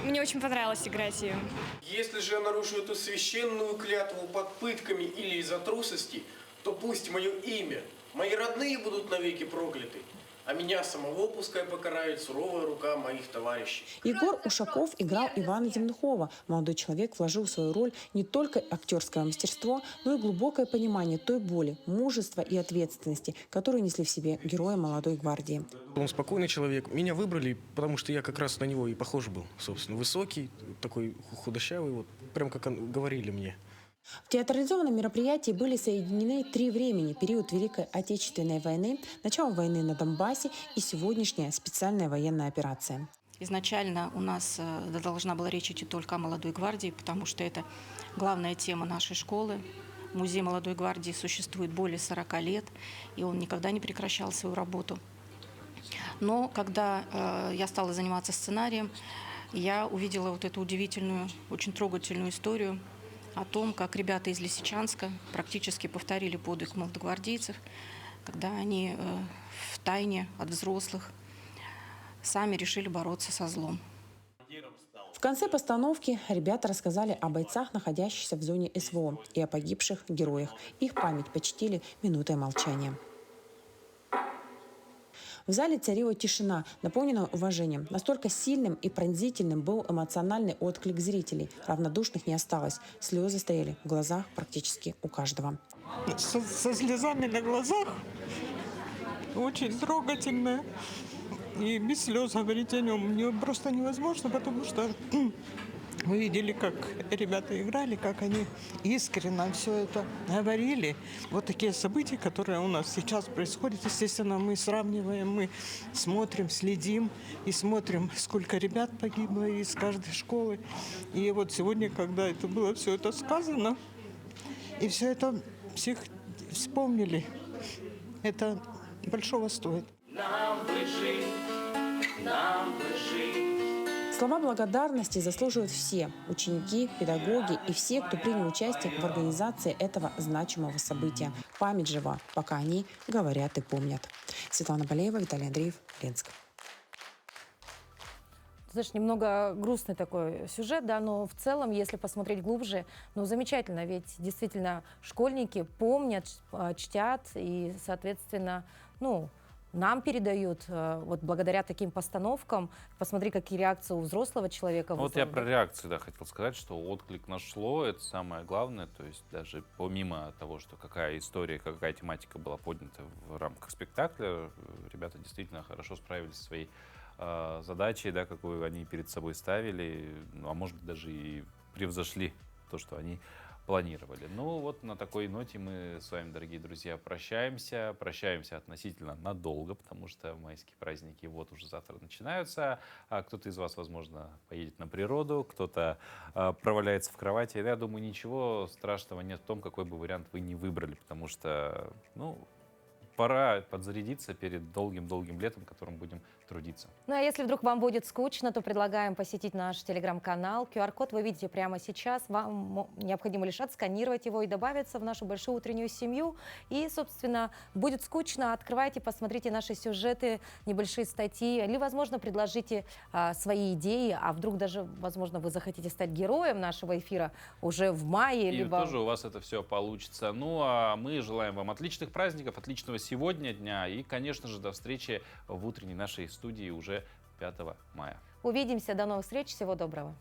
мне очень понравилось играть ее. Если же я нарушу эту священную клятву под пытками или из-за трусости, то пусть мое имя, мои родные будут навеки прокляты, а меня самого пускай покарает суровая рука моих товарищей. Егор Ушаков играл Ивана Земнухова. Молодой человек вложил в свою роль не только актерское мастерство, но и глубокое понимание той боли, мужества и ответственности, которые несли в себе герои «Молодой гвардии». Он спокойный человек. Меня выбрали, потому что я как раз на него и похож был, собственно. Высокий, такой худощавый, вот прям как говорили мне. В театрализованном мероприятии были соединены 3 времени: период Великой Отечественной войны, начало войны на Донбассе и сегодняшняя специальная военная операция. Изначально у нас должна была речь идти только о «Молодой гвардии», потому что это главная тема нашей школы. Музей «Молодой гвардии» существует более 40 лет, и он никогда не прекращал свою работу. Но когда я стала заниматься сценарием, я увидела вот эту удивительную, очень трогательную историю о том, как ребята из Лисичанска практически повторили подвиг молодогвардейцев, когда они втайне от взрослых сами решили бороться со злом. В конце постановки ребята рассказали о бойцах, находящихся в зоне СВО, и о погибших героях. Их память почтили минутой молчания. В зале царила тишина, наполненная уважением. Настолько сильным и пронзительным был эмоциональный отклик зрителей. Равнодушных не осталось. Слезы стояли в глазах практически у каждого. Со слезами на глазах. Очень трогательно. И без слез говорить о нем мне просто невозможно, потому что мы видели, как ребята играли, как они искренне все это говорили. Вот такие события, которые у нас сейчас происходят, естественно, мы сравниваем, мы смотрим, следим и смотрим, сколько ребят погибло из каждой школы. И вот сегодня, когда это было все это сказано, и все это всех вспомнили, это большого стоит. Нам бы жить, нам бы жить. Слова благодарности заслуживают все – ученики, педагоги и все, кто принял участие в организации этого значимого события. Память жива, пока они говорят и помнят. Светлана Болеева, Виталий Андреев, Ленск. Знаешь, немного грустный такой сюжет, да, но в целом, если посмотреть глубже, ну, замечательно, ведь действительно школьники помнят, чтят и, соответственно, ну, нам передают, вот благодаря таким постановкам. Посмотри, какие реакции у взрослого человека. Вот я про реакции, да, хотел сказать, что отклик нашло, это самое главное. То есть даже помимо того, что какая история, какая тематика была поднята в рамках спектакля, ребята действительно хорошо справились со своей задачей, да, какую они перед собой ставили, ну, а может быть даже и превзошли то, что они планировали. Ну вот на такой ноте мы с вами, дорогие друзья, прощаемся. Прощаемся относительно надолго, потому что майские праздники вот уже завтра начинаются. А кто-то из вас, возможно, поедет на природу, кто-то проваляется в кровати. Я думаю, ничего страшного нет в том, какой бы вариант вы ни выбрали, потому что, ну, пора подзарядиться перед долгим-долгим летом, которым будем трудиться. Ну а если вдруг вам будет скучно, то предлагаем посетить наш телеграм-канал. QR-код вы видите прямо сейчас. Вам необходимо лишь отсканировать его и добавиться в нашу большую утреннюю семью. И, собственно, будет скучно, открывайте, посмотрите наши сюжеты, небольшие статьи. Или, возможно, предложите свои идеи. А вдруг даже, возможно, вы захотите стать героем нашего эфира уже в мае. И либо... тоже у вас это все получится. Ну а мы желаем вам отличных праздников, отличного сегодня дня. И, конечно же, до встречи в утренней нашей студии уже 5 мая. Увидимся. До новых встреч. Всего доброго.